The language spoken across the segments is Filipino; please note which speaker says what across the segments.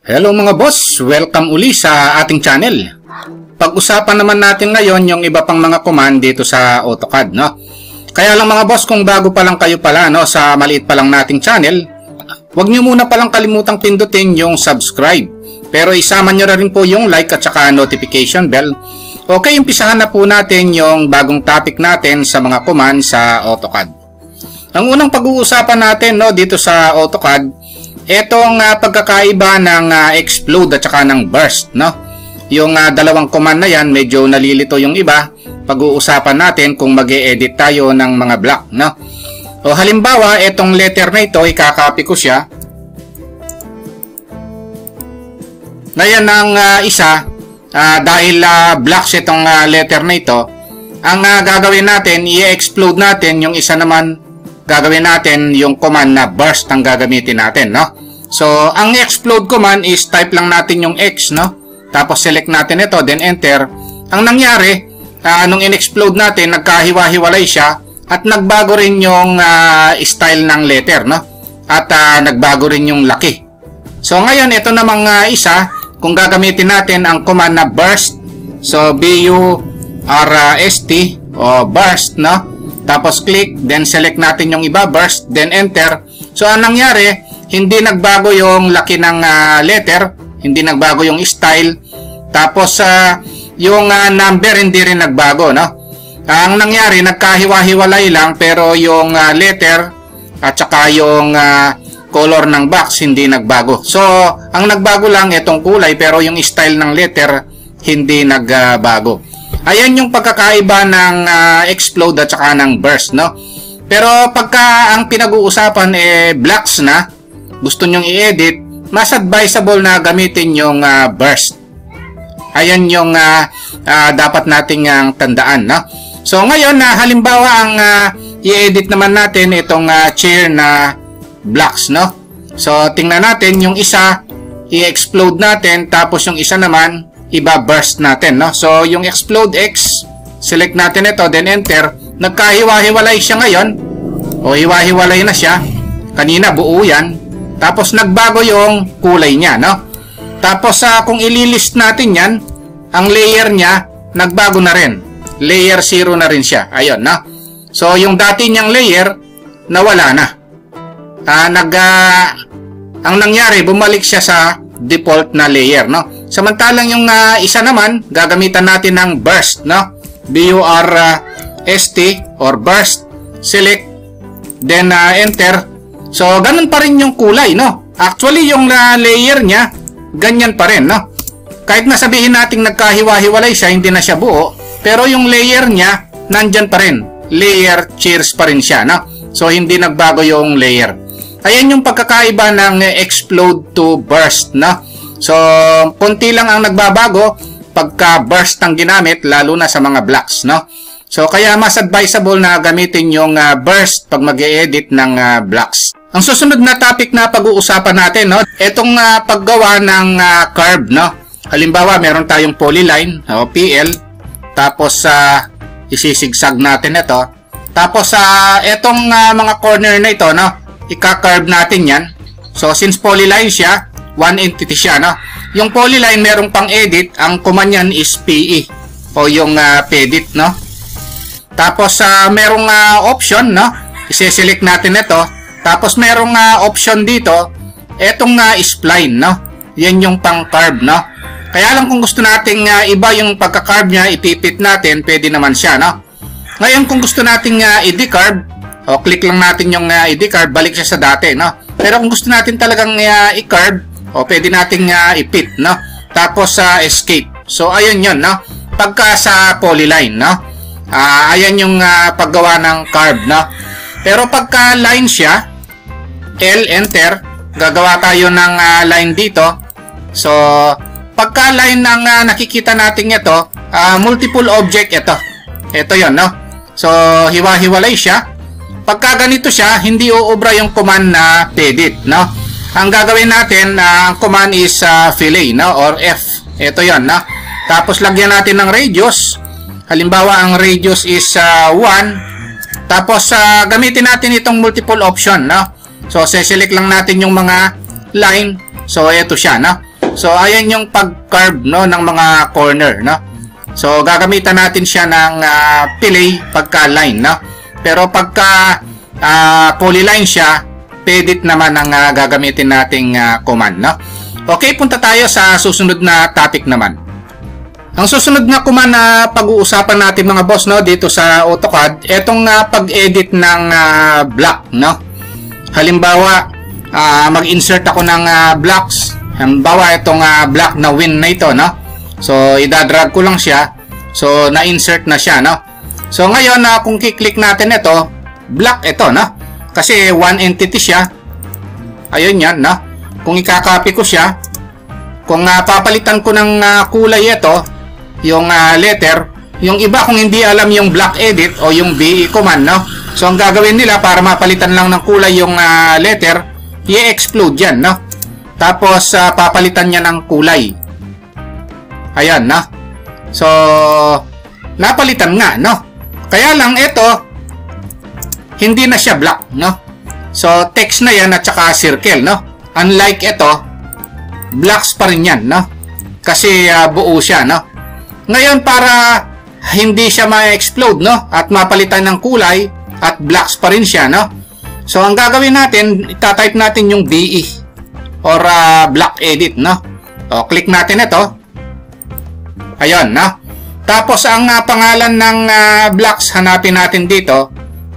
Speaker 1: Hello mga boss, welcome uli sa ating channel. Pag-usapan naman natin ngayon yung iba pang mga command dito sa AutoCAD, no? Kaya lang mga boss, kung bago pa lang kayo pala, no, sa maliit pa lang nating channel, huwag nyo muna palang kalimutang pindutin yung subscribe. Pero isama nyo na rin po yung like at saka notification bell. Okay, umpisahan na po natin yung bagong topic natin sa mga command sa AutoCAD. Ang unang pag-uusapan natin, no, dito sa AutoCAD, etong pagkakaiba ng explode at saka ng burst, no? Yung dalawang command na yan, medyo nalilito yung iba. Pag-uusapan natin kung mag-e-edit tayo ng mga block, no? O halimbawa, etong letter na ito, ikakopy ko siya. Ngayon ang isa, dahil blocks itong letter na ito, ang gagawin natin, i-explode natin yung isa naman, gagawin natin yung command na burst ang gagamitin natin, no? So, ang explode command is type lang natin yung X, no? Tapos select natin ito, then enter. Ang nangyari, nung in-explode natin, nagkahiwa-hiwalay siya at nagbago rin yung style ng letter, no? At nagbago rin yung laki. So, ngayon, ito namang isa, kung gagamitin natin ang command na burst, so B-U-R-S-T o burst, no? Tapos click, then select natin yung iba, burst, then enter. So, ang nangyari, hindi nagbago yung laki ng letter, hindi nagbago yung style, tapos yung number hindi rin nagbago, no? Ang nangyari, nagkahiwa-hiwalay lang, pero yung letter at saka yung color ng box hindi nagbago. So, ang nagbago lang itong kulay, pero yung style ng letter hindi nagbago. Ayan yung pagkakaiba ng explode at saka ng burst, no? Pero pagka ang pinag-uusapan blocks na, gusto nyong i-edit, mas advisable na gamitin yung burst. Ayan yung dapat nating tandaan, no? So ngayon, halimbawa ang i-edit naman natin itong chair na blocks, no? So tingnan natin yung isa, i-explode natin, tapos yung isa naman, iba-burst natin, no? So yung explode X, select natin ito, then enter. Nagkahiwa-hiwalay siya ngayon, o hiwa-hiwalay na siya. Kanina buo yan. Tapos nagbago yung kulay niya, no? Tapos kung ililist natin yan, ang layer niya nagbago na rin. Layer 0 na rin siya. Ayun, no? So yung dati niyang layer nawala na. Ang nangyari, bumalik siya sa default na layer, no? Samantalang yung isa naman, gagamitan natin ng burst, no? B-U-R-S-T or burst. Select, then enter. So, ganun pa rin yung kulay, no? Actually, yung layer niya, ganyan pa rin, no? Kahit na sabihin natin nagkahiwa-hiwalay siya, hindi na siya buo, pero yung layer niya, nandyan pa rin. Layer chairs pa rin siya, no? So, hindi nagbago yung layer. Ayan yung pagkakaiba ng explode to burst, no? So, konti lang ang nagbabago pagka burst ang ginamit, lalo na sa mga blocks, no? So, kaya mas advisable na gamitin yung burst pag mag-e-edit ng blocks. Ang susunod na topic na pag-uusapan natin, no? Itong paggawa ng curve, no? Halimbawa, meron tayong polyline, o PL, tapos isisigsag natin ito. Tapos, itong mga corner na ito, no? Ika-curve natin yan. So, since polyline siya, one entity siya, no? Yung polyline, merong pang edit, ang command yan is PE, o yung pedit, no? Tapos, merong option, no? I-select natin ito. Tapos, merong option dito. Etong spline, no? Yan yung pang-carve, no? Kaya lang kung gusto nating iba yung pagka-carve niya, ipipit natin, pwede naman siya, no? Ngayon, kung gusto nating i-decarve, o click lang natin yung i-decarve, balik siya sa dati, no? Pero kung gusto natin talagang i-carve, o pwede nating i-pit, no? Tapos, escape. So, ayun yun, no? Pagka sa polyline, no? Ayan yung paggawa ng curve, no? Pero pagka line siya, L, enter, gagawa tayo ng line dito. So, pagka line ng nakikita natin ito, multiple object ito. Ito yon, no? So, hiwa-hiwalay siya. Pagka ganito siya, hindi uubra yung command na pedit, no? Ang gagawin natin, ang command is fillet, no? Or F. Ito yon, no? Tapos, lagyan natin ng radius. Halimbawa, ang radius is 1. Tapos, gamitin natin itong multiple option, no? So, select lang natin yung mga line. So, ito siya, no? So, ayan yung pag-carve, no, ng mga corner, no. So, gagamitan natin siya ng fillet pagka-line, no. Pero pagka polyline siya, pedit naman ang gagamitin nating command, no. Okay, punta tayo sa susunod na topic naman. Ang susunod na command na pag-uusapan natin mga boss, no, dito sa AutoCAD, etong pag-edit ng block, no. Halimbawa, mag-insert ako ng blocks. Halimbawa, itong block na win na ito, no. So, idadrag ko lang siya. So, na-insert na siya, no. So, ngayon, kung kiklik natin ito, block ito, no. Kasi one entity siya. Ayun yan, no. Kung ikakopy ko siya, kung papalitan ko ng kulay ito, yung letter, yung iba kung hindi alam yung block edit o yung BE command, no. So, ang gagawin nila para mapalitan lang ng kulay yung letter, i-explode yan, no. Tapos, papalitan niya ng kulay. Ayan, no. So, napalitan nga, no. Kaya lang, ito, hindi na siya block, no. So, text na yan at saka circle, no. Unlike ito, blocks pa rin yan, no. Kasi buo siya, no. Ngayon, para hindi siya ma-explode, no, at mapalitan ng kulay at blocks pa rin siya, no. So, ang gagawin natin, itatype natin yung BE or block edit, no. O, click natin ito. Ayun, no. Tapos, ang pangalan ng blocks, hanapin natin dito.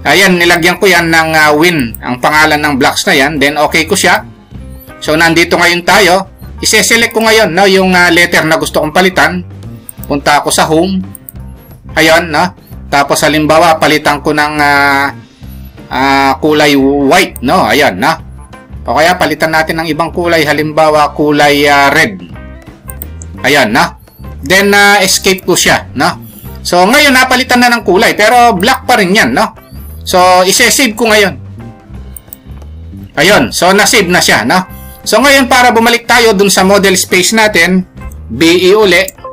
Speaker 1: Ayan, nilagyan ko yan ng win, ang pangalan ng blocks na yan. Then, okay ko siya. So, nandito ngayon tayo. Ise-select ko ngayon, no, yung letter na gusto kong palitan. Punta ako sa home. Ayun, no. Tapos halimbawa palitan ko ng kulay white, no. Ayun, no. O kaya palitan natin ng ibang kulay, halimbawa kulay red. Ayun, no. Then escape ko siya, no. So ngayon napalitan na ng kulay pero black pa rin 'yan, no. So ise-save ko ngayon. Ayun, so na-save na siya, no. So ngayon para bumalik tayo dun sa model space natin, BE uli.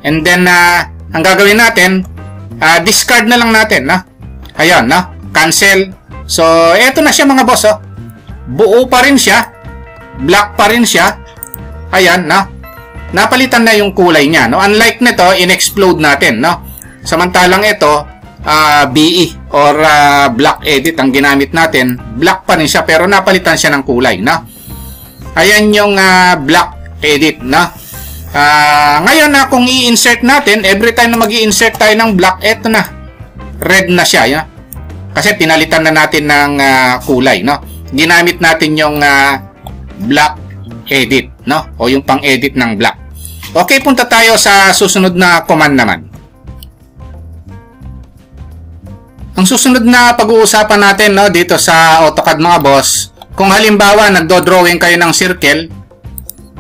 Speaker 1: And then, ang gagawin natin, discard na lang natin, no? Ayan, no? Cancel. So, eto na siya mga boss, oh. Buo pa rin siya. Black pa rin siya. Ayan, no? Napalitan na yung kulay niya, no? Unlike nito, in-explode natin, no? Samantalang ito, BE or block edit ang ginamit natin. Black pa rin siya, pero napalitan siya ng kulay, no? Ayan yung block edit, no? Ngayon kung i-insert natin, every time na mag-i-insert tayo ng block, eto na, red na siya, ya? Kasi pinalitan na natin ng kulay, no? Ginamit natin yung block edit, no? O yung pang-edit ng block. Okay, punta tayo sa susunod na command naman. Ang susunod na pag-uusapan natin, no, dito sa AutoCAD mga boss, kung halimbawa nagdo-drawing kayo ng circle,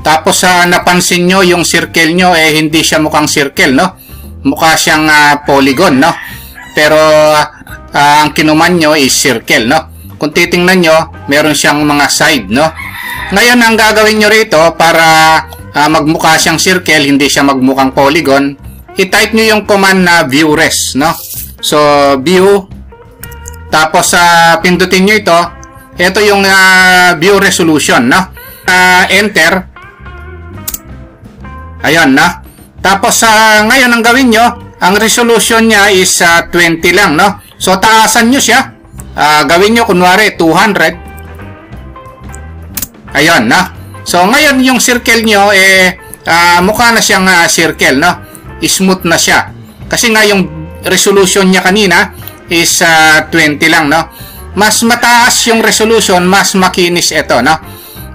Speaker 1: tapos napansin nyo yung circle nyo hindi siya mukhang circle, no? Mukha siyang polygon, no? Pero ang kinuman nyo is circle, no? Kung titingnan nyo, meron siyang mga side, no? Ngayon, ang gagawin nyo rito para magmukha siyang circle, hindi siya magmukhang polygon, i-type nyo yung command na view res, no? So, view, tapos pindutin nyo ito. Ito yung view resolution, no? Enter. Ayan, na. Tapos, ngayon, ang gawin nyo, ang resolution niya is 20 lang, no? So, taasan nyo siya. Gawin nyo, kunwari, 200. Ayan, na. So, ngayon, yung circle nyo, mukha na siyang circle, no? Smooth na siya. Kasi nga, yung resolution niya kanina is 20 lang, no? Mas mataas yung resolution, mas makinis ito, no?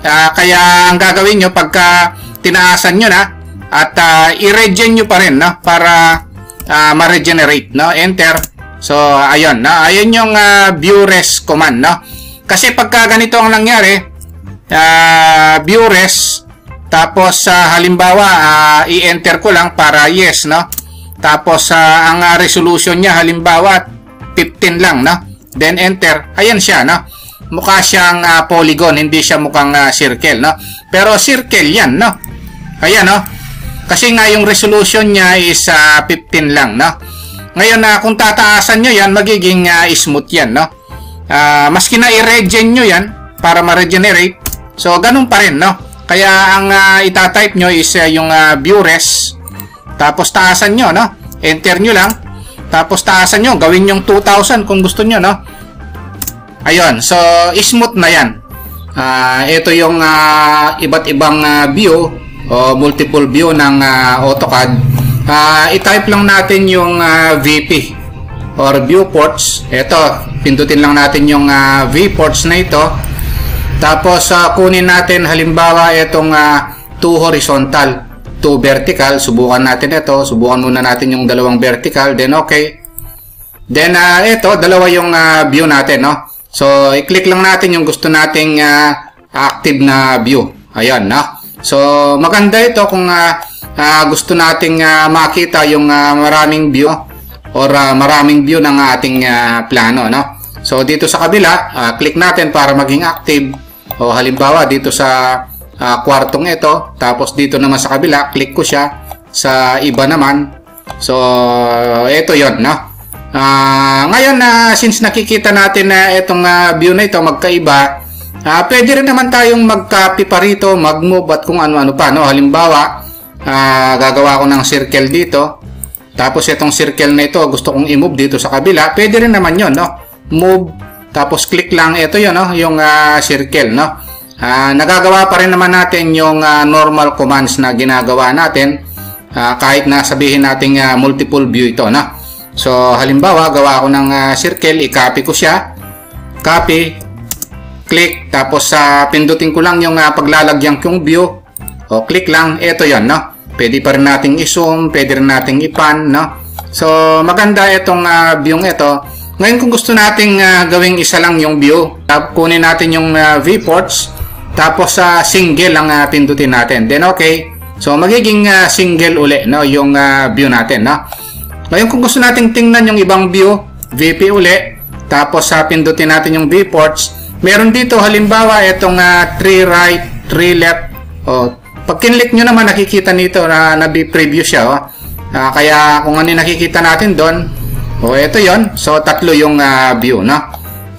Speaker 1: Kaya, ang gagawin nyo, pagka tinaasan nyo na, at i-regen nyo pa rin, no? Para ma-regenerate, no? Enter. So, ayun, no? Ayun yung view res command, no? Kasi pagka ganito ang nangyari, view res, tapos halimbawa, i-enter ko lang para yes, no? Tapos, ang resolution niya, halimbawa, 15 lang, no? Then, enter. Ayan siya, no? Mukha siyang polygon, hindi siya mukhang circle, no? Pero circle yan, no? Ayan, no? Kasi nga yung resolution niya is 15 lang, no? Ngayon, kung tataasan nyo yan, magiging smooth yan, no? Maski na i-regen nyo yan para ma-regenerate. So, ganun pa rin, no? Kaya ang itatype nyo is yung view res. Tapos taasan nyo, no? Enter nyo lang. Tapos taasan nyo. Gawin yung 2,000 kung gusto nyo, no? Ayun. So, smooth na yan. Ito yung iba't ibang view o multiple view ng AutoCAD. I-type lang natin yung VP or viewports. Ito, pindutin lang natin yung viewports na ito. Tapos kunin natin halimbawa itong 2 horizontal, 2 vertical. Subukan natin ito. Subukan muna natin yung dalawang vertical. Then okay. Then ito, dalawa yung view natin, no? So i-click lang natin yung gusto nating active na view. Ayan, no? So maganda ito kung gusto nating makita yung maraming view or maraming view ng ating plano, no? So dito sa kabila, click natin para maging active. O halimbawa dito sa kwartong ito, tapos dito naman sa kabila, click ko siya sa iba naman. So ito yon, no? Ngayon since nakikita natin na itong view na ito magkaiba, pwede rin naman tayong mag-copy pa rito, mag-move at kung ano-ano pa, no? Halimbawa, gagawa ko ng circle dito. Tapos itong circle na ito gusto kong i-move dito sa kabila. Pwede rin naman yon, no? Move. Tapos click lang, ito yun, no? Yung circle, no? Nagagawa pa rin naman natin yung normal commands na ginagawa natin kahit na sabihin natin multiple view ito, no? So halimbawa gawa ako ng circle, i-copy ko siya, copy, click, tapos pindutin ko lang yung paglalagyan kong view, o click lang, ito yun, no? Pwede pa rin nating i-zoom, pwede rin nating i-pan, no? So maganda itong view ito. Ngayon kung gusto nating gawing isa lang yung view, kunin natin yung viewports, tapos single lang pindutin natin. Then okay. So magiging single uli, no, yung view natin, no. Ngayon kung gusto nating tingnan yung ibang view, VP uli, tapos pindutin natin yung viewports. Meron dito halimbawa itong 3 right, 3 left. Pag kinlik nyo naman nakikita nito na preview siya, kaya kung ano yung nakikita natin doon, ito yon. So tatlo yung view, no?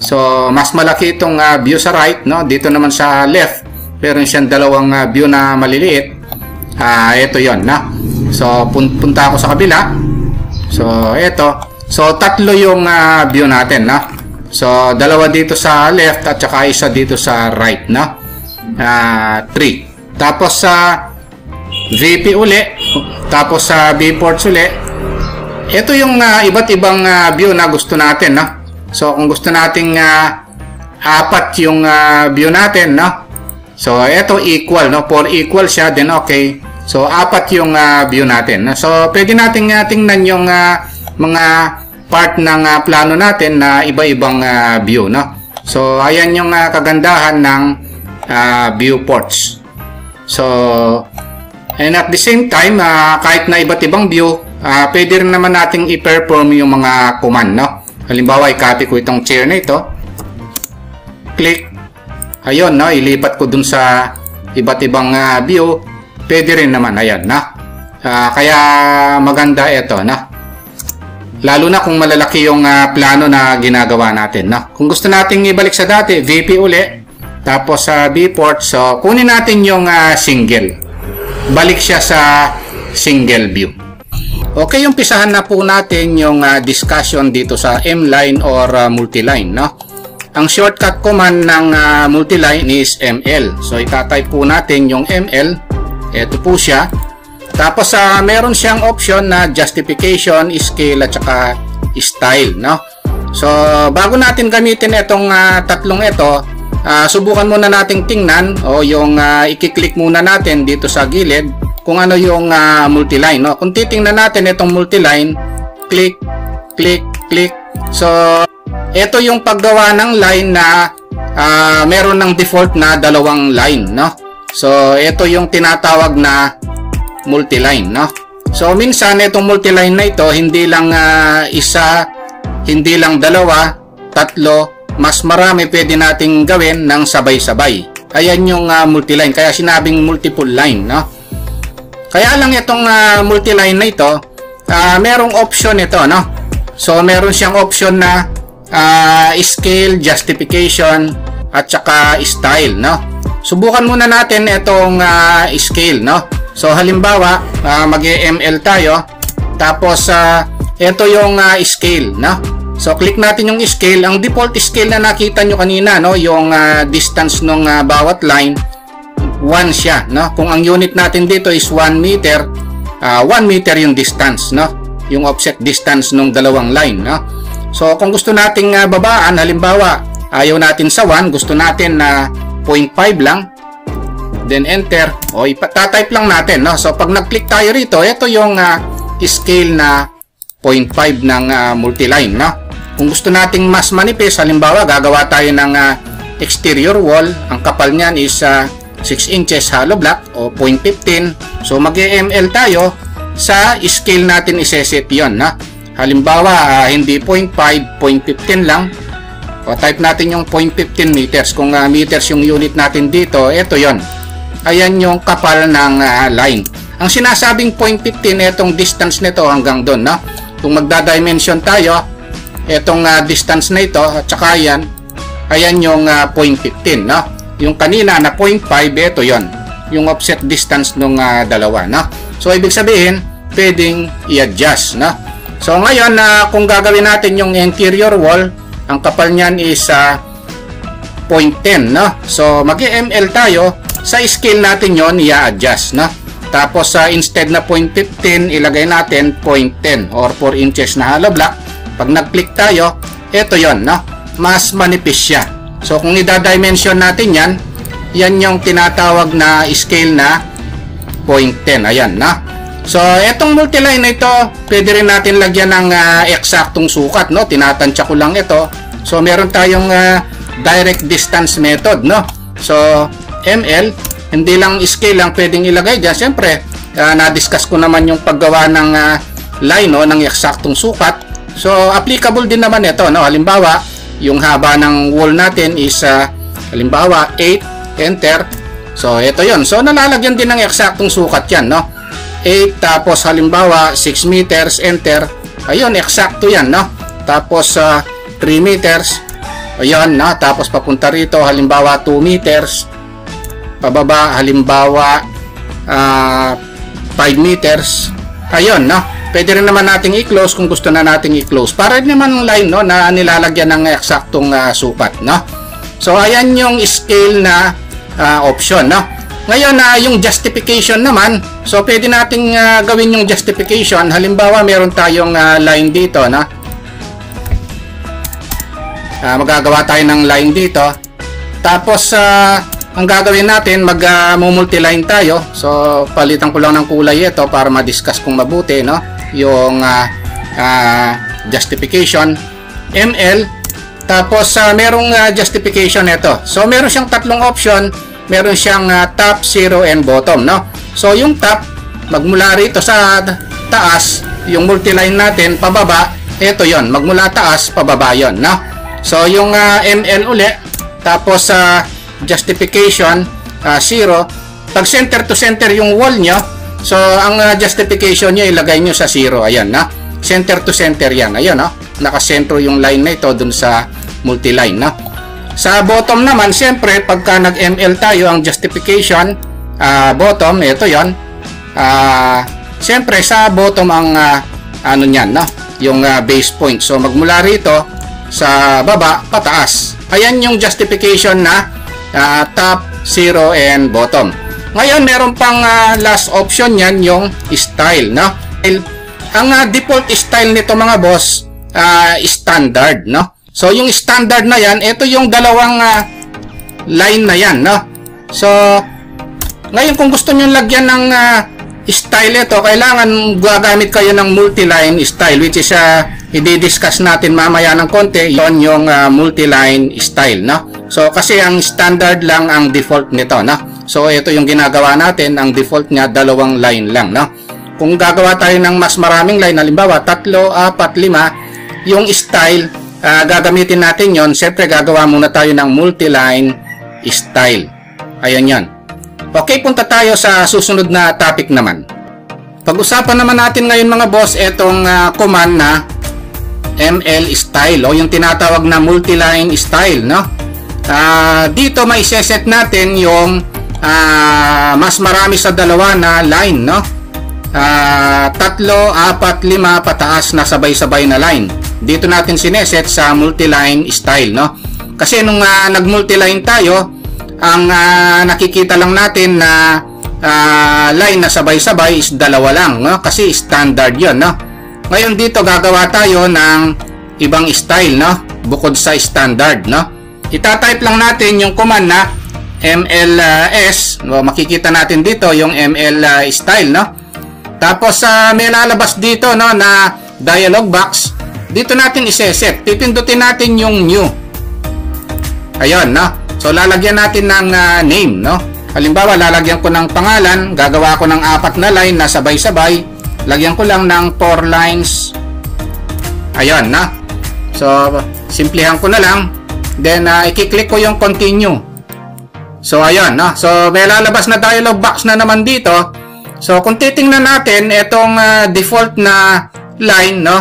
Speaker 1: So mas malaki itong view sa right, no? Dito naman sa left meron siyang dalawang view na maliliit. Ito yon, no? So punta ako sa kabila. So ito. So tatlo yung view natin, no? So dalawa dito sa left at saka isa dito sa right, no? 3. Tapos sa VP uli, tapos sa viewports uli. Ito yung iba't ibang view na gusto natin, no? So kung gusto nating apat yung view natin, no? So ito equal, no? 4 equal siya, then okay. So apat yung view natin, no? So pwede nating tingnan yung mga part ng plano natin na iba-ibang view, no? So ayan yung kagandahan ng viewports. So and at the same time, kahit na iba't ibang view, pwede rin naman nating i-perform yung mga command, no? Halimbawa, i-copy ko itong chair na ito. Click. Ayun, no? Ilipat ko dun sa iba't ibang view. Pwede rin naman, ayan, no? Kaya maganda ito, no? Lalo na kung malalaki yung plano na ginagawa natin, no? Kung gusto nating ibalik sa dati, VP uli. Tapos sa viewport, so kunin natin yung single. Balik siya sa single view. Okay, umpisahan na po natin yung discussion dito sa M-line or multi-line, no? Ang shortcut command ng multi-line is ML. So itatype po natin yung ML. Ito po siya. Tapos meron siyang option na justification, scale at saka style, no? So bago natin gamitin itong tatlong ito, subukan muna nating tingnan o yung i-click muna natin dito sa gilid kung ano yung multi-line, no? Kung titingnan natin itong multi-line, click, click, click. So, ito yung paggawa ng line na meron ng default na dalawang line, no? So, ito yung tinatawag na multi-line, no? So, minsan itong multi-line na ito, hindi lang isa, hindi lang dalawa, tatlo, mas marami pwede nating gawin ng sabay-sabay. Ayan yung multi-line, kaya sinabing multiple line, no? Kaya lang itong multi-line na ito, merong option ito, no? So, meron siyang option na scale, justification, at saka style, no? subukan muna natin itong scale, no? So halimbawa, mag-ML tayo, tapos ito yung scale, no? So click natin yung scale. Ang default scale na nakita nyo kanina, no, yung distance ng bawat line, 1 siya, no? Kung ang unit natin dito is 1 meter, 1 meter yung distance, no? Yung offset distance ng dalawang line, no? So kung gusto nating babaan, halimbawa ayaw natin sa 1, gusto natin na 0.5 lang, then enter, o itatype lang natin, no? So pag nag-click tayo rito, ito yung scale na 0.5 ng multiline, no? Kung gusto nating mas manipis, halimbawa gagawa tayo ng exterior wall, ang kapal niyan is 6 inches hollow block o 0.15. So mag-ML tayo, sa scale natin iseset yon, no? Halimbawa hindi 0.5, 0.15 lang, o type natin yung 0.15 meters. Kung meters yung unit natin dito, ito yon. Ayan yung kapal ng line. Ang sinasabing 0.15, itong distance nito hanggang doon, no? Kung magda-dimension tayo, itong distance na ito, at saka ayan yung 0.15, no? Yung kanina na 0.5, ito yon. Yung offset distance ng dalawa, no? So, ibig sabihin, pwedeng i-adjust, no? So, ngayon, kung gagawin natin yung interior wall, ang kapal niyan is 0.10, no? So, mag-ML tayo. Sa scale natin yon i-adjust, no? Tapos instead na 0.15, ilagay natin 0.10 or 4 inches na hollow block. Pag nag-click tayo, ito yon, no? Mas manipis siya. So kung i-dimension natin yan yung tinatawag na scale na 0.10. Ayan, no? So itong multiline na ito, pwede rin natin lagyan ng eksaktong sukat, no? Tinatansya ko lang ito. So meron tayong direct distance method, no? So ML, hindi lang scale lang pwedeng ilagay dyan. Siyempre, na-discuss ko naman yung paggawa ng line, no, ng eksaktong sukat. So, applicable din naman ito, no? Halimbawa, yung haba ng wall natin is, halimbawa, 8, enter. So, ito yon. So, nalalagyan din ng eksaktong sukat yan, no? 8, tapos halimbawa, 6 meters, enter. Ayun, eksakto yan, no? Tapos, 3 meters. Ayun, no? Tapos, papunta rito, halimbawa, 2 meters. Pababa, halimbawa 5 meters. Ayun, no? Pwede rin naman nating i-close kung gusto na nating i-close. Para naman ng line, no, na nilalagyan ng eksaktong sukat, no? So, ayan yung scale na option, no? Ngayon, yung justification naman, so pwede nating gawin yung justification. Halimbawa, meron tayong line dito, no? Magagawa tayo ng line dito. Tapos, ang gagawin natin, mag-multiline tayo. So, palitan ko lang ng kulay ito para ma-discuss kung mabuti, no? Yung justification. ML. Tapos, merong justification ito. So, meron siyang tatlong option. Meron siyang top, zero, and bottom, no? So, yung top, magmula rito sa taas, yung multiline natin, pababa, ito yon. Magmula taas, pababa yon, no? So, yung ML uli, tapos, justification 0. Pag center to center yung wall nyo, so ang justification nyo ilagay nyo sa 0. Ayan, na center to center yan. Ayan, no? Nakasentro yung line na ito dun sa multiline, no? Sa bottom naman, siyempre pagka nag-ML tayo, ang justification bottom, ito yon. Siyempre sa bottom ang ano nyan, no? Yung base point. So magmula rito sa baba pataas. Ayan yung justification na top, zero, and bottom. Ngayon, meron pang last option yan, yung style, no? Ang default style nito, mga boss, standard, no? So, yung standard na yan, ito yung dalawang line na yan, no? So, ngayon, kung gusto nyo lagyan ng style ito, kailangan gagamit kayo ng multiline style, which is i-discuss natin mamaya ng konti. Yon yung multiline style, no? So kasi ang standard lang ang default nito, no? So ito yung ginagawa natin, ang default niya dalawang line lang, no? Kung gagawa tayo ng mas maraming line, halimbawa 3, 4, 5, yung style gagamitin natin yon. Siyempre gagawa muna tayo ng multiline style. Ayan yan. Okay, punta tayo sa susunod na topic naman. Pag-usapan naman natin ngayon, mga boss, itong command na ML style o yung tinatawag na multiline style, no? dito may set natin yung mas marami sa dalawa na line, no? 3, 4, 5 pataas na sabay-sabay na line. Dito natin sineset sa multi-line style, no? Kasi nung nag-multi-line tayo, ang nakikita lang natin na line na sabay-sabay is 2 lang, no? Kasi standard yon, no? Ngayon dito gagawa tayo ng ibang style, no? Bukod sa standard, no? Ita-type lang natin yung command na MLS, no? Makikita natin dito yung ML style, no? Tapos may lalabas dito, no, na dialog box. Dito natin iseset. Pipindutin natin yung new. Ayun, no? So lalagyan natin ng name, no? Halimbawa, lalagyan ko ng pangalan, gagawa ko ng 4 na line na sabay-sabay. Lagyan ko lang ng 4 lines. Ayun, no? So simplihan ko na lang. Then i-click ko yung continue. So ayun, no? So may lalabas na dialog box na naman dito. So kung titingnan natin itong default na line, no?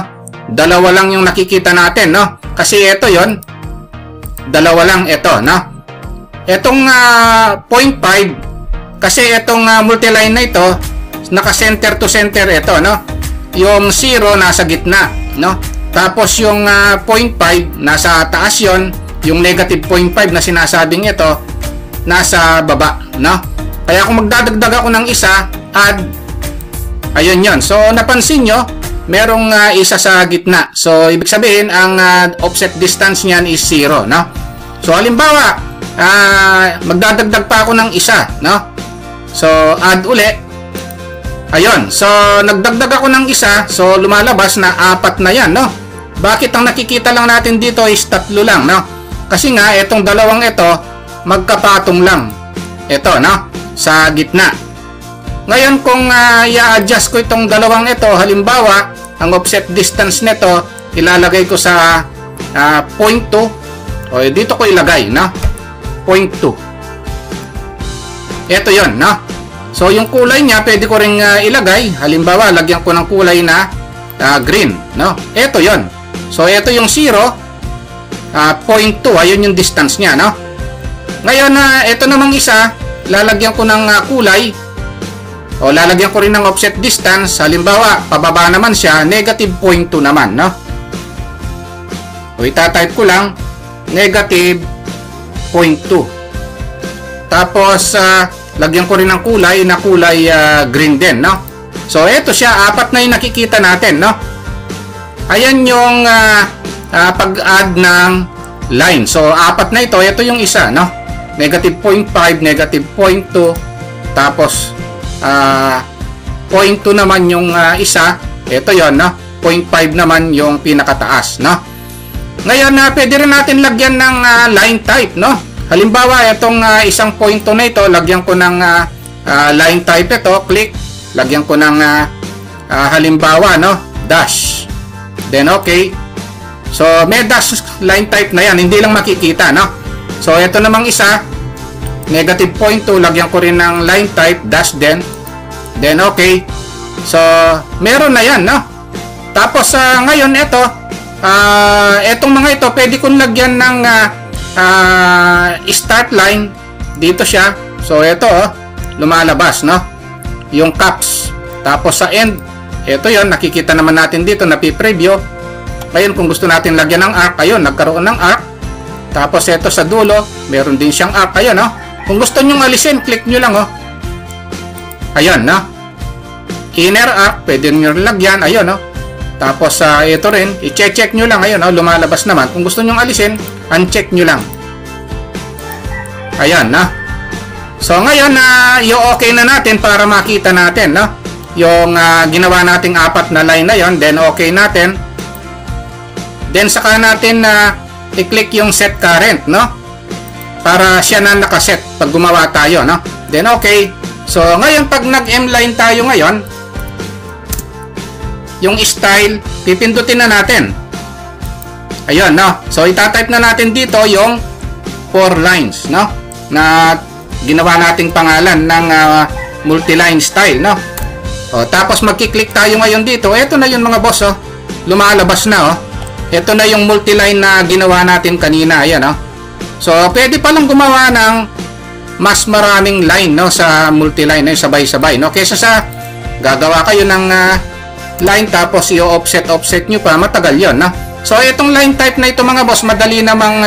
Speaker 1: 2 lang yung nakikita natin, no? Kasi ito 'yon. 2 lang ito, no? Itong 0.5 kasi itong multi-line na ito naka-center to center ito, no? Yung 0 nasa gitna, no? Tapos yung 0.5 nasa taas 'yon, yung negative 0.5 na sinasabing ito nasa baba, no? Kaya kung magdadagdag ako ng isa, add, ayun yon. So napansin nyo, merong isa sa gitna. So ibig sabihin ang offset distance niyan is 0, no? So halimbawa, magdadagdag pa ako ng isa, no? So add uli. Ayun, so nagdagdag ako ng isa, so lumalabas na 4 na yan, no? Bakit ang nakikita lang natin dito is 3 lang, no? Kasi nga itong dalawang ito magkapatong lang. Ito, no? Sa gitna. Ngayon kung i-adjust ko itong dalawang ito, halimbawa, ang offset distance nito ilalagay ko sa 0.2. O dito ko ilagay, no? 0.2. Ito 'yon, no? So yung kulay niya pwede ko ring ilagay. Halimbawa, lagyan ko ng kulay na green, no? Ito 'yon. So ito yung 0, 0.2, ayun yung distance niya, no? Ngayon ito namang isa, lalagyan ko ng kulay. O lalagyan ko rin ng offset distance. Halimbawa, pababa naman siya, negative 0.2 naman, no? O itatype ko lang, negative 0.2. Tapos, lagyan ko rin ng kulay na kulay green din, no? So, ito siya, 4 na yung nakikita natin, no? Ayan yung pag-add ng line. So, 4 na ito yung isa, no? Negative 0.5, negative 0.2, tapos 0.2 naman yung isa. Ito yon, no? 0.5 naman yung pinakataas, no? Ngayon pwede rin natin lagyan ng line type, no? Halimbawa itong isang 0.2 na ito, lagyan ko ng line type ito, click, lagyan ko ng halimbawa, no, dash, then okay. So may dash line type na yan, hindi lang makikita, no? So ito namang isa, negative 0.2, lagyan ko rin ng line type, dash then okay. So meron na yan, no? Tapos ngayon ito, etong mga ito pwede kong lagyan ng start line. Dito siya. So ito lumalabas, no? Yung caps. Tapos sa end, ito yon, nakikita naman natin dito na preview. Ngayon kung gusto natin lagyan ng arc, ayun, nagkaroon ng arc. Tapos ito sa dulo, meron din siyang arc, ayun, no? Kung gusto nyo alisin, click nyo lang, oh. Ayun, no? Inner arc, pwede nyo lagyan, ayun, no? Tapos ito rin, i-check nyo lang, ayun, no? Lumalabas naman. Kung gusto nyo alisin, uncheck nyo lang. Ayun, no? So ngayon, i-okay na natin para makita natin, no? Yung ginawa nating 4 na line na yon, then okay natin. Then saka natin i-click yung set current, no? Para siya na nakaset pag gumawa tayo, no? Then okay. So ngayon pag nag-M-line tayo ngayon, yung style, pipindutin na natin. Ayun, no? So itatype na natin dito yung 4 lines, no? Na ginawa nating pangalan ng multi-line style, no? O, tapos magki-click tayo ngayon dito. Ito na yung mga boss, oh. Lumalabas na, oh. Ito na yung multi-line na ginawa natin kanina, ayan, oh. So, pwede palang gumawa ng mas maraming line, no, sa multi-line, no, sabay-sabay, no, kaysa sa gagawa kayo ng line tapos i-offset nyo pa, matagal yon, no. So, itong line type na ito mga boss, madali namang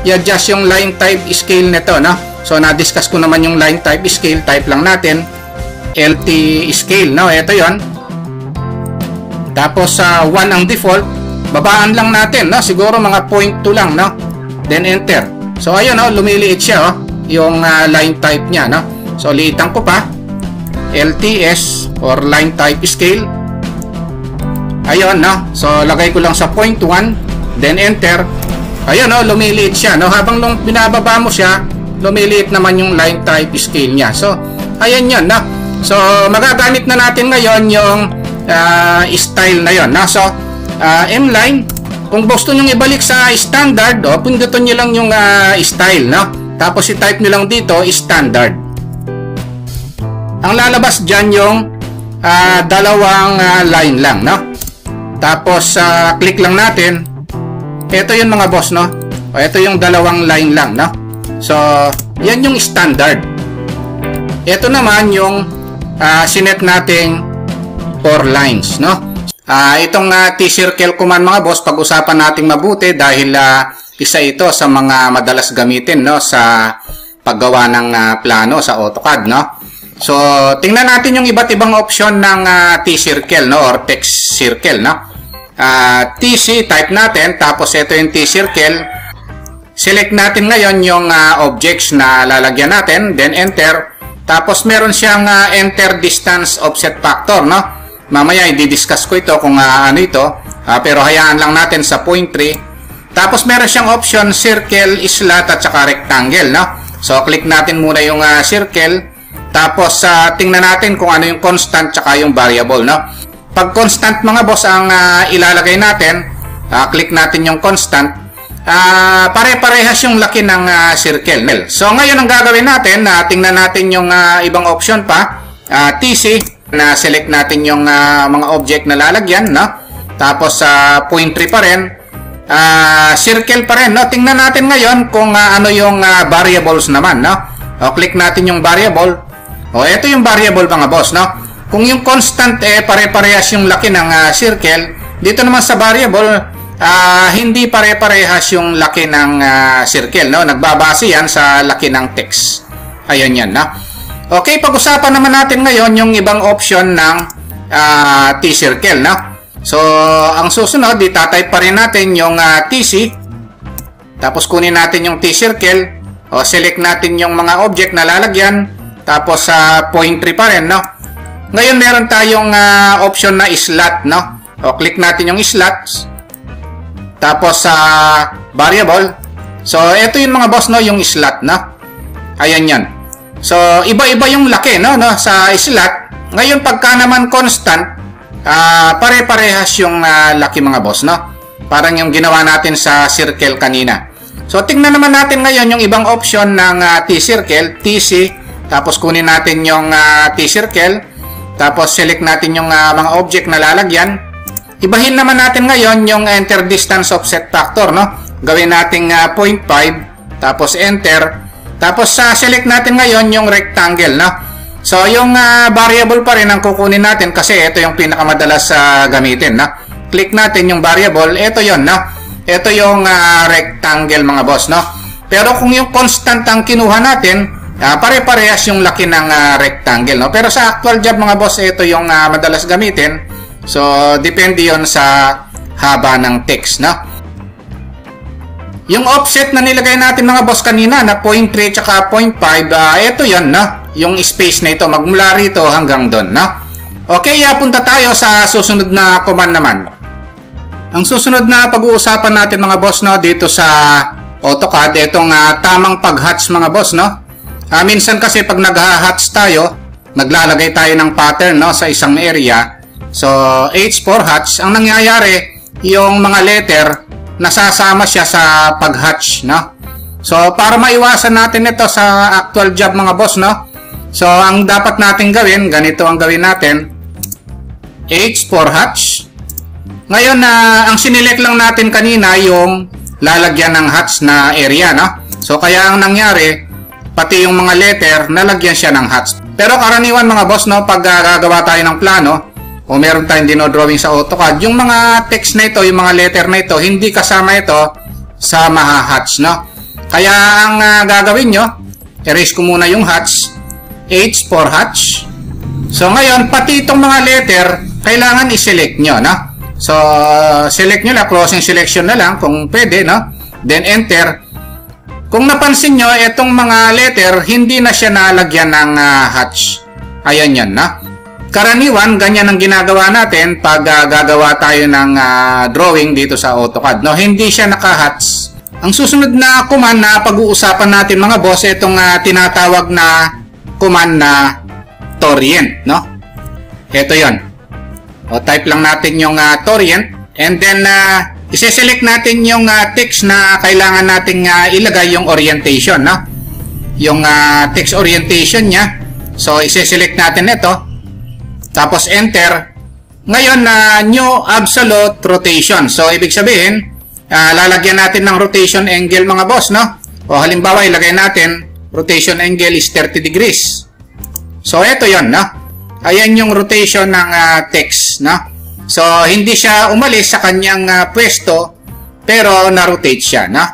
Speaker 1: i-adjust yung line type scale nito, no. So, na-discuss ko naman yung line type scale, type lang natin LT scale, no, ito yon. Tapos 1 ang default, babaan lang natin, no, siguro mga 0.2 lang, no, then enter. So, ayun, no, lumiliit siya, yung line type niya, no. So, liitan ko pa, LTS or line type scale. Ayun, no. So, lagay ko lang sa 0.1, then enter. Ayun, no, lumiliit siya, no. Habang binababa mo siya, lumiliit naman yung line type scale niya. So, ayan yun, no. So, magagamit na natin ngayon yung style na yon, no. So, M-line, kung gusto nyo ibalik sa standard, pindutin nyo lang yung style, no. Tapos i-type nyo lang dito standard. Ang lalabas dyan yung dalawang line lang, no. Tapos click lang natin. Ito yung mga boss, no. Ito yung dalawang line lang, no. So, yan yung standard. Ito naman yung sinet nating 4 lines, no. Itong T-circle command mga boss, pag-usapan nating mabuti dahil isa ito sa mga madalas gamitin, no, sa paggawa ng plano sa AutoCAD, no. So, tingnan natin yung iba't ibang option ng T-circle, no, or text circle, no. TC, type natin, tapos ito yung T-circle. Select natin ngayon yung objects na lalagyan natin, then enter. Tapos meron siyang enter distance offset factor, no. Mamaya i-discuss ko ito kung ano ito, pero hayaan lang natin sa 0.3. Tapos meron siyang option circle, slot at saka rectangle, no. So click natin muna yung circle. Tapos tingnan natin kung ano yung constant tsaka yung variable, no. Pag constant mga boss ang ilalagay natin, click natin yung constant. Pare-parehas yung laki ng circle. So ngayon ang gagawin natin, tingnan natin yung ibang option pa. TC, na select natin yung mga object na lalagyan, no. Tapos 0.3 pa rin, circle pa rin, no. Tingnan natin ngayon kung ano yung variables naman, no. Click natin yung variable. Ito yung variable mga boss, no. Kung yung constant pare-parehas yung laki ng circle, dito naman sa variable hindi pare-parehas yung laki ng circle, no. Nagbabase yan sa laki ng text. Ayun yan, no. Okay, pag-usapan naman natin ngayon yung ibang option ng T-circle, no. So, ang susunod, itatype pa rin natin yung TC. Tapos kunin natin yung T-circle. Select natin yung mga object na lalagyan. Tapos 0.3 pa rin, no. Ngayon meron tayong option na slot, no. Click natin yung slots. Tapos variable. So, ito yung mga boss, no, yung slot, no. Ayan yan. So, iba-iba yung laki, no, sa slot. Ngayon, pagka naman constant, pare-parehas yung laki mga boss, no. Parang yung ginawa natin sa circle kanina. So, tingnan naman natin ngayon yung ibang option ng T-circle, TC. Tapos, kunin natin yung T-circle. Tapos, select natin yung mga object na lalagyan. Ibahin naman natin ngayon yung enter distance offset factor, no. Gawin natin 0.5. Tapos, enter. Tapos select natin ngayon yung rectangle, no. So yung variable pa rin ang kukunin natin kasi ito yung pinakamadalas gamitin, no. Click natin yung variable, ito yon, no. Ito yung rectangle mga boss, no. Pero kung yung constant ang kinuha natin, pare-parehas yung laki ng rectangle, no. Pero sa actual job mga boss, ito yung madalas gamitin. So depende yon sa haba ng text, no. Yung offset na nilagay natin mga boss kanina na 0.3 tsaka 0.5, ito yan, no? Yung space na ito, magmula rito hanggang doon, no? Okay, punta tayo sa susunod na command naman. Ang susunod na pag-uusapan natin mga boss, no, dito sa AutoCAD, itong tamang pag-hatch mga boss, no? Minsan kasi pag nag-hatch tayo, naglalagay tayo ng pattern, no, sa isang area. So, H4 hatch, ang nangyayari, yung mga letter, nasasama siya sa pag-hatch, no? So, para maiwasan natin ito sa actual job mga boss, no? So, ang dapat natin gawin, ganito ang gawin natin. H4 hatch. Ngayon, ang sinelect lang natin kanina yung lalagyan ng hatch na area, no? So kaya ang nangyari, pati yung mga letter, nalagyan siya ng hats. Pero karaniwan mga boss, no, pag gagawa tayo ng plano, o meron tayong dinodrawing sa AutoCAD, yung mga text na ito, yung mga letter na ito, hindi kasama ito sa maha-hats, no? Kaya ang gagawin nyo, erase ko muna yung hats, H for hats. So ngayon, pati itong mga letter, kailangan i-select nyo, no? So, select nyo lang, crossing selection na lang kung pwede, no? Then enter. Kung napansin nyo, itong mga letter, hindi na siya nalagyan ng hats. Ayan yan, no? Karaniwan, ganyan ang ginagawa natin pag gagawa tayo ng drawing dito sa AutoCAD. No? Hindi siya naka-hats. Ang susunod na command na pag-uusapan natin mga boss, itong tinatawag na command na torrent. No? Ito yon. O, type lang natin yung torrent. And then, isi-select natin yung text na kailangan nating ilagay yung orientation. No? Yung text orientation niya. So, isi-select natin ito. Tapos enter. Ngayon na new absolute rotation. So ibig sabihin, lalagyan natin ng rotation angle mga boss, no? O halimbawa ilagay natin rotation angle is 30 degrees. So ito 'yon, no? Ayan yung rotation ng text, no? So hindi siya umalis sa kanyang pwesto pero na-rotate siya, no?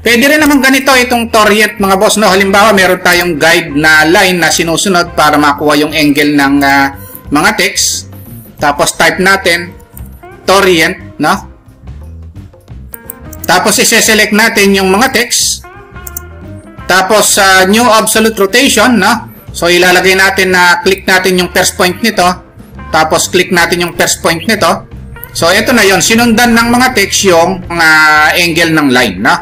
Speaker 1: Pwede rin naman ganito itong torrent mga boss, no? Halimbawa meron tayong guide na line na sinusunod para makuha yung angle ng mga text, tapos type natin torrent, no? Tapos i-select natin yung mga text, tapos new absolute rotation, no? So ilalagay natin na click natin yung first point nito, tapos click natin yung first point nito. So ito na yon, sinundan ng mga text yung angle ng line, no?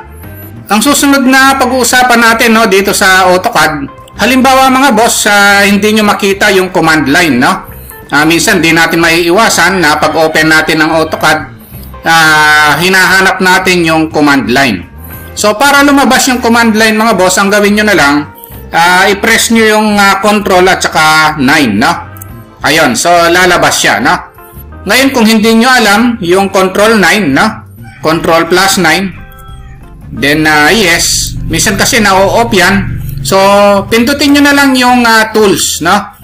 Speaker 1: Ang susunod na pag-uusapan natin, no, dito sa AutoCAD, halimbawa mga boss, hindi nyo makita yung command line, no? Minsan di natin maiiwasan na pag open natin ng AutoCAD, hinahanap natin yung command line. So para lumabas yung command line mga boss, ang gawin nyo na lang, i-press nyo yung control at saka 9, no? Ayun, so lalabas siya, no? Ngayon kung hindi nyo alam yung control 9, no? Control plus 9, then yes, minsan kasi na-off yan. So pindutin nyo na lang yung tools, no?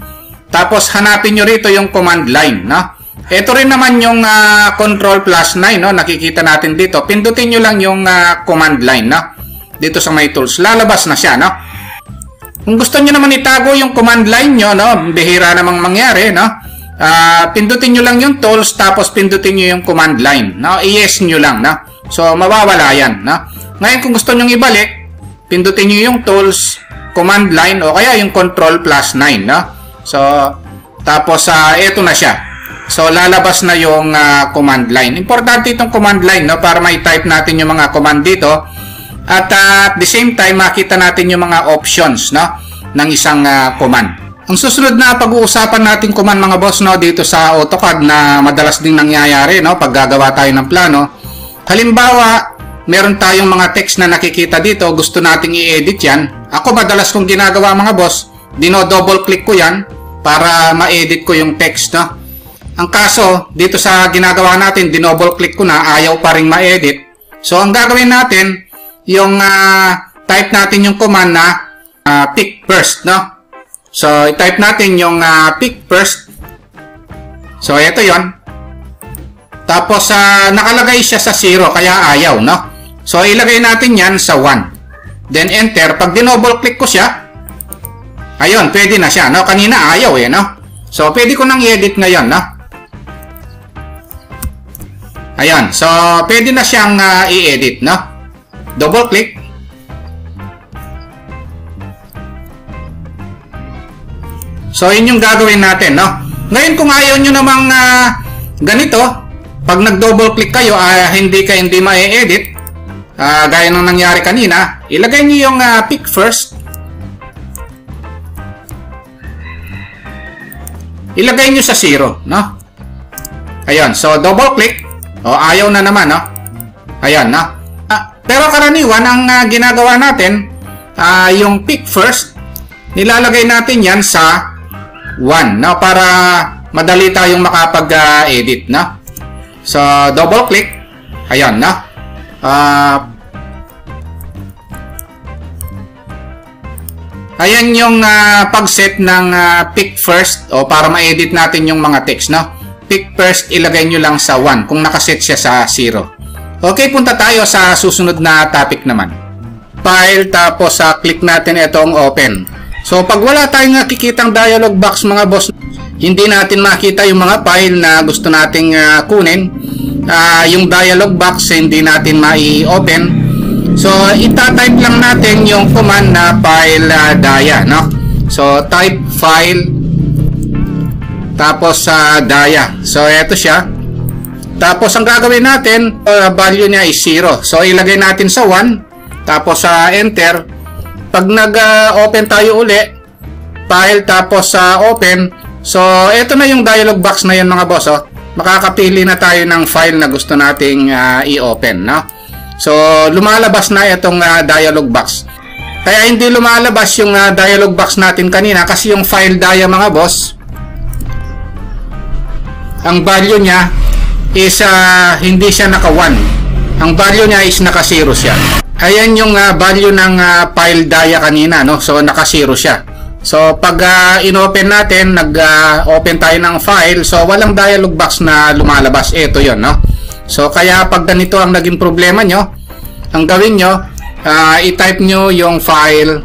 Speaker 1: Tapos hanapin nyo rito yung command line, no? Ito rin naman yung control plus 9, no? Nakikita natin dito. Pindutin nyo lang yung command line, no? Dito sa my tools. Lalabas na siya, no? Kung gusto nyo naman itago yung command line nyo, no? Bihira namang mangyari, no? Pindutin nyo lang yung tools, tapos pindutin nyo yung command line, no? I-yes nyo lang, no? So, mawawala yan, no? Ngayon, kung gusto nyo ibalik, pindutin nyo yung tools, command line, o kaya yung control plus 9, no? So, tapos ito na siya. So, lalabas na yung command line. Importante itong command line, no? Para ma-type natin yung mga command dito. At at the same time, makita natin yung mga options, no? Ng isang command. Ang susunod na pag-uusapan natin command mga boss, no? Dito sa AutoCAD na madalas din nangyayari, no? Pag gagawa tayo ng plano. Halimbawa, meron tayong mga text na nakikita dito. Gusto nating i-edit yan. Ako madalas kong ginagawa mga boss, dino-double click ko yan para ma-edit ko yung text, no? Ang kaso, dito sa ginagawa natin, dinoble click ko na, ayaw pa rin ma-edit. So, ang gagawin natin, yung type natin yung command na pick first, no? So, i-type natin yung pick first. So, ito yon. Tapos, nakalagay siya sa 0, kaya ayaw, no? So, ilagay natin yan sa 1. Then, enter. Pag dinoble click ko siya, ayun, pwede na siya, no? Kanina ayaw no? So, pwede ko nang i-edit ngayon, no? Ayun, so, pwede na siyang i-edit, no? Double click. So, yun yung gagawin natin, no? Ngayon, kung ayaw nyo namang ganito, pag nag-double click kayo, hindi ma-edit, gaya ng nangyari kanina, ilagay nyo yung pick first. Ilagay nyo sa 0, no? Ayun, so double click. O, ayaw na naman, no? Ayan, no? Pero karaniwan, ang ginagawa natin, yung pick first, nilalagay natin yan sa 1, no? Para madali tayong makapag-edit, no? So, double click. Ayan, no? Ayan yung pag-set ng pick first o para ma-edit natin yung mga text, no? Pick first, ilagay nyo lang sa 1 kung nakaset siya sa 0. Okay, punta tayo sa susunod na topic naman. File, tapos click natin itong open. So pag wala tayong nakikitang dialog box mga boss, hindi natin makita yung mga file na gusto nating kunin. Yung dialog box hindi natin mai-open. So, ita-type lang natin yung command na file dia, no? So, type file tapos dia. So, eto siya. Tapos, ang gagawin natin, value niya is 0. So, ilagay natin sa 1. Tapos, enter. Pag nag-open tayo uli, file tapos open. So, eto na yung dialog box na yan mga boss, oh. Makakapili na tayo ng file na gusto nating i-open, no? So, lumalabas na itong dialog box. Kaya hindi lumalabas yung dialog box natin kanina kasi yung file dia mga boss, ang value niya is hindi siya naka 1. Ang value niya is naka 0 siya. Ayan yung value ng file dia kanina, no? So, naka 0 siya. So, pag in-open natin, nag-open tayo ng file, so walang dialog box na lumalabas. Ito yon, no? So, kaya pag ganito ang naging problema nyo, ang gawin nyo, i-type nyo yung file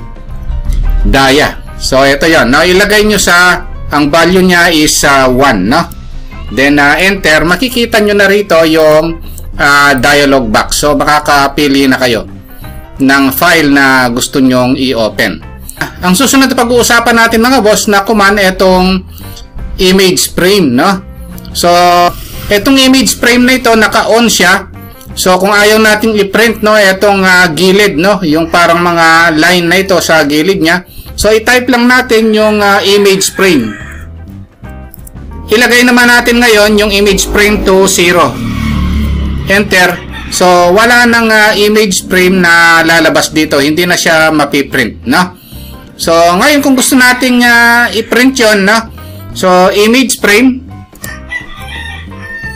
Speaker 1: dia. So, ito yon, no? Ilagay nyo sa, ang value niya is 1, no? Then, enter. Makikita nyo na rito yung dialog box. So, makakapili na kayo ng file na gusto nyong i-open. Ang susunod na pag-uusapan natin mga boss na command, itong image frame, no? So, itong image frame na ito, naka-on siya. So, kung ayaw nating i-print, no, itong gilid, no, yung parang mga line na ito sa gilid niya. So, i-type lang natin yung image frame. Ilagay naman natin ngayon yung image frame to 0. Enter. So, wala nang image frame na lalabas dito. Hindi na siya mapiprint, no? So, ngayon kung gusto nating i-print yun, no? So, image frame,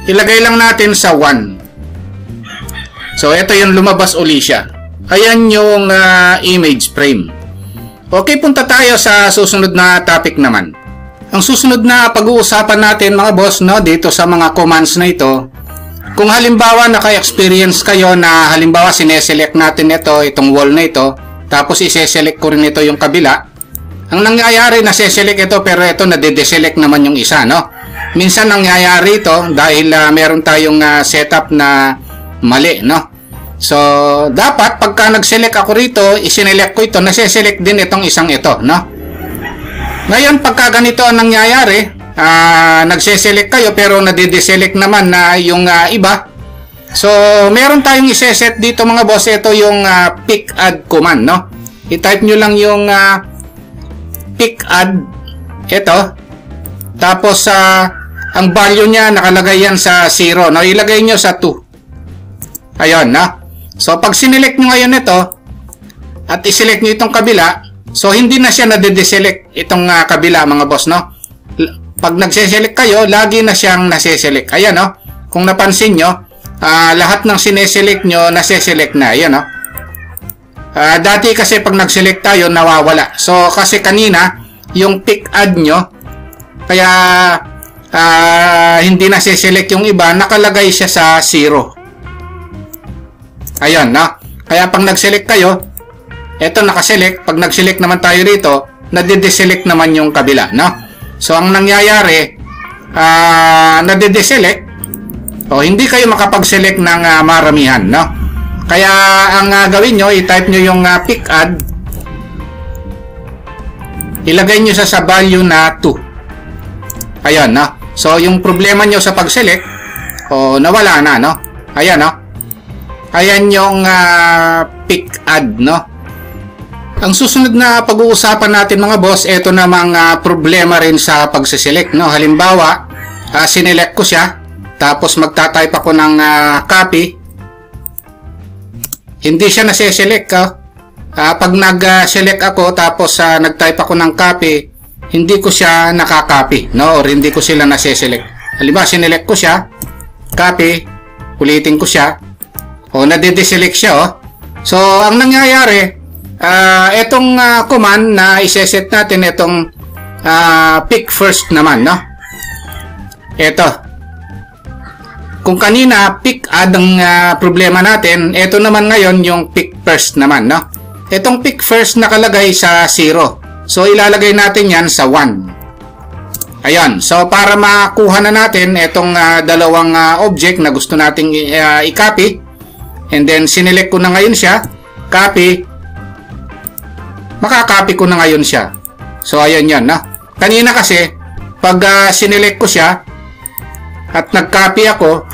Speaker 1: ilagay lang natin sa 1. So, ito yung lumabas uli siya. Ayan yung image frame. Okay, punta tayo sa susunod na topic naman. Ang susunod na pag-uusapan natin mga boss, no, dito sa mga commands na ito, kung halimbawa naka-experience kayo na halimbawa sineselect natin itong wall na ito, tapos ise-select ko rin ito yung kabila. Ang nangyayari, nase-select ito pero ito nade-deselect naman yung isa, no? Minsan nangyayari ito dahil meron tayong setup na mali, no? So, dapat pagka nag-select ako rito, isinelect ko ito, nase-select din itong isang ito, no? Ngayon, pagka ganito ang nangyayari, nagse-select kayo pero nade-deselect naman na yung iba. So, meron tayong iseset dito mga boss. Ito yung pick add command, no? I-type nyo lang yung pick add. Ito. Tapos, ang value niya, nakalagay yan sa 0. No? Ilagay nyo sa 2. Ayun, no? So, pag sinelect nyo ngayon ito, at iselect nyo itong kabila, so, hindi na siya nade-deselect itong kabila, mga boss, no? Pag nagse-select kayo, lagi na siyang nase-select. Ayan, no? Kung napansin nyo, lahat ng sineselect nyo, nase-select na. Ayan, no? Dati kasi pag nag-select tayo, nawawala. So, kasi kanina, yung pick add nyo, kaya hindi nase-select yung iba, nakalagay siya sa 0. Ayan, no? Kaya pag nag-select kayo, eto nakaselect. Pag nag-select naman tayo rito, nade-deselect naman yung kabila, no? So, ang nangyayari, nade-deselect, o hindi kayo makapag-select ng maramihan, no? Kaya, ang gawin nyo, i-type nyo yung pick add, ilagay nyo sa value na 2. Ayan, no? So, yung problema nyo sa pag-select, o nawala na, no? Ayan, no? Ayan yung pick add, no? Ang susunod na pag-uusapan natin mga boss, ito namang problema rin sa pagsiselect, no? Halimbawa, sinelect ko siya, tapos magta-type ako ng copy. Hindi siya nase-select, pag nag-select ako, tapos nag-type ako ng copy, hindi ko siya nakaka-copy, no? Or hindi ko sila nase-select. Halimbawa, sinelect ko siya, copy, ulitin ko siya, o nade-deselect siya, oh. So, ang nangyayari, Itong command na iseset natin, itong pick first naman, no? Ito. Kung kanina, pick add ang problema natin, ito naman ngayon yung pick first naman, no? Itong pick first nakalagay sa 0. So, ilalagay natin yan sa 1. Ayan. So, para makuha na natin itong dalawang object na gusto nating i-copy, and then, sinelect ko na ngayon siya, copy, makakopy ko na ngayon siya. So, ayan yan, no? Kanina kasi, pag sinelect ko siya, at nag-copy ako,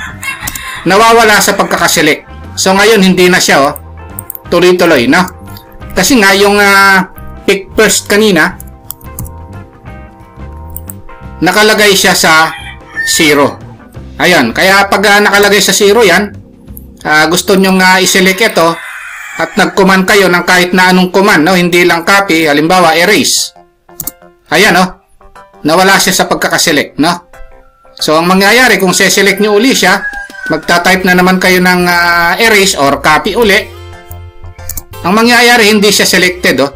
Speaker 1: nawawala sa pagkakaselect. So, ngayon, hindi na siya, oh. Tuloy-tuloy, no? Kasi nga, yung pick first kanina, nakalagay siya sa 0. Ayan. Kaya, pag nakalagay sa 0 yan, gusto nyo i-select ito, at nag-command kayo ng kahit na anong command, no? Hindi lang copy, halimbawa, erase. Ayan, oh. Nawala siya sa pagkakaselect, no? So, ang mangyayari, kung se-select nyo uli siya, magta-type na naman kayo ng erase or copy uli. Ang mangyayari, hindi siya selected, oh.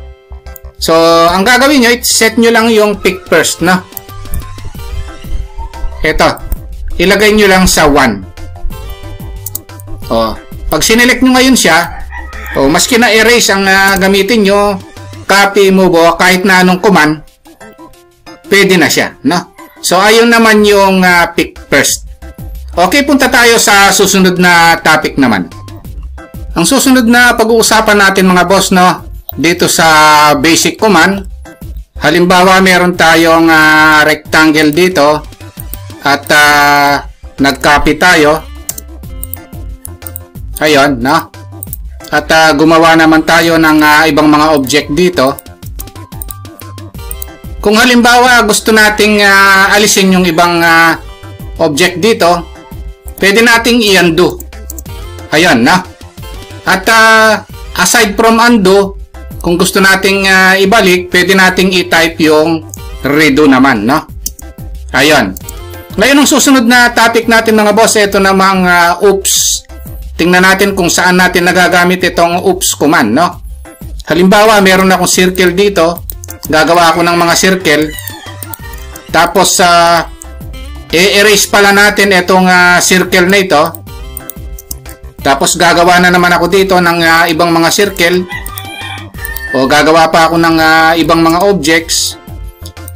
Speaker 1: So, ang gagawin nyo, set nyo lang yung pick first, no? Ito. Ilagay nyo lang sa 1. Oh. Pag sinelect nyo ngayon siya, oh, maski na erase ang gamitin nyo, copy, move, o kahit na anong command, pwede na siya, no? So, ayun naman yung pick first. Okay, punta tayo sa susunod na topic naman. Ang susunod na pag-uusapan natin mga boss, no, dito sa basic command, halimbawa meron tayong rectangle dito at nag-copy tayo. Ayun, no? At gumawa naman tayo ng ibang mga object dito. Kung halimbawa gusto nating alisin yung ibang object dito, pwede nating i-undo. Ayan, na. At aside from undo, kung gusto nating ibalik, pwede nating i-type yung redo naman, no? Ayan. Ngayon, ang susunod na topic natin mga boss, ito namang oops. Tingnan natin kung saan natin nagagamit itong oops command, no? Halimbawa, meron akong circle dito. Gagawa ako ng mga circle. Tapos, i-erase pala natin itong circle na ito. Tapos, gagawa na naman ako dito ng ibang mga circle. O, gagawa pa ako ng ibang mga objects.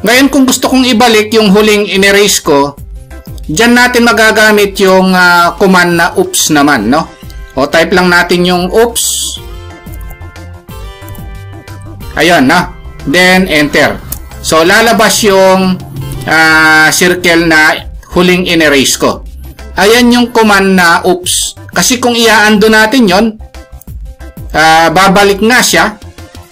Speaker 1: Ngayon, kung gusto kong ibalik yung huling in-erase ko, dyan natin magagamit yung command na oops naman, no? O, type lang natin yung oops. Ayan, na. Then, enter. So, lalabas yung circle na huling in-erase ko. Ayan yung command na oops. Kasi kung i-undo natin yon, babalik na siya.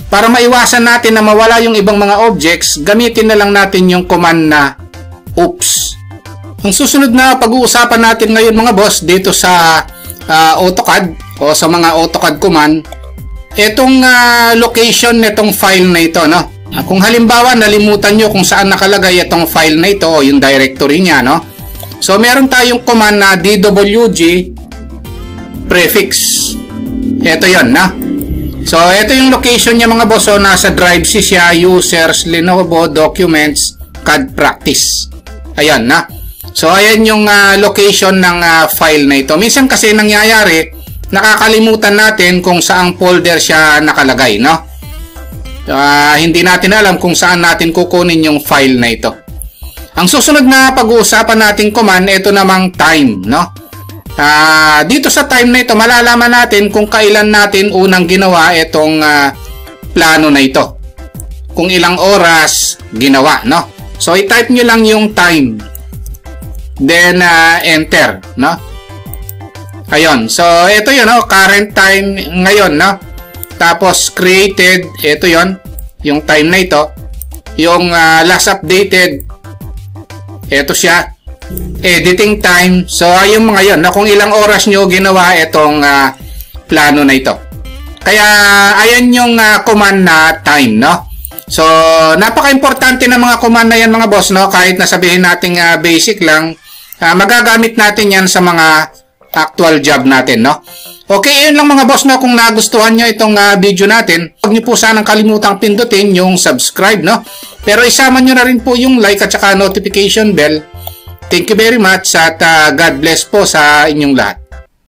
Speaker 1: Para maiwasan natin na mawala yung ibang mga objects, gamitin na lang natin yung command na oops. Ang susunod na pag-uusapan natin ngayon mga boss, dito sa AutoCAD o sa mga AutoCAD command, itong location nitong file na ito, no? Kung halimbawa nalimutan nyo kung saan nakalagay itong file na ito o yung directory niya, no? So meron tayong command na dwg prefix. Ito yon, no? So ito yung location niya mga boss. So nasa drive C siya, users, Lenovo, documents, CAD practice. Ayan, na. So ayan yung location ng file na ito. Minsan kasi nangyayari, nakakalimutan natin kung saang folder siya nakalagay, no? Hindi natin alam kung saan natin kukunin yung file na ito. Ang susunod na pag-uusapan nating command, ito namang time, no? Dito sa time na ito, malalaman natin kung kailan natin unang ginawa itong plano na ito. Kung ilang oras ginawa, no? So, i-type nyo lang yung time. Then, enter, no? Ayun. So, ito yun, no? Current time ngayon, no? Tapos, created, ito yon, yung time na ito. Yung last updated, ito siya. Editing time. So, yung mga yun, na kung ilang oras nyo ginawa itong plano na ito. Kaya, ayan yung command na time, no? So, napaka-importante ng mga command na yan, mga boss, no? Kahit nasabihin natin basic lang, magagamit natin yan sa mga actual job natin, no? Okay, yun lang mga boss, no? Kung nagustuhan nyo itong video natin, huwag nyo po sanang kalimutang pindutin yung subscribe, no? Pero isama nyo na rin po yung like at saka notification bell. Thank you very much at God bless po sa inyong lahat.